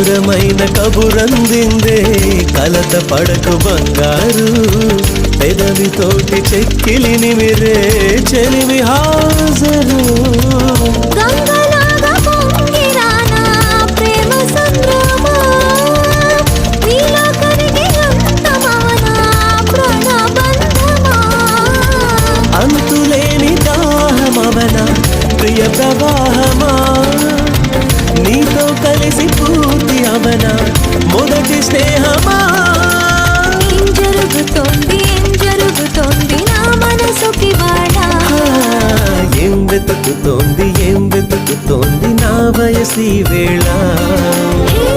మధురమైన కబురందిందే కలత పడకు బంగారు పెదవితోటి చెక్కిలి నిమిరే చెలిమి హాజరు గంగలాగా పొంగిరానా ప్రేమ సంద్రమా నీలో కరిగి అంతమవనా ప్రాణబంధమా అంతులేని దాహమవనా ప్రియ ప్రవాహమా నీతో కలిసి పూర్తి అవనా మొదటి స్నేహమా ఏం జరుగుతోంది నా మనసుకి వాడా ఏం వెతుకుతోంది నా వయసి వేళ హే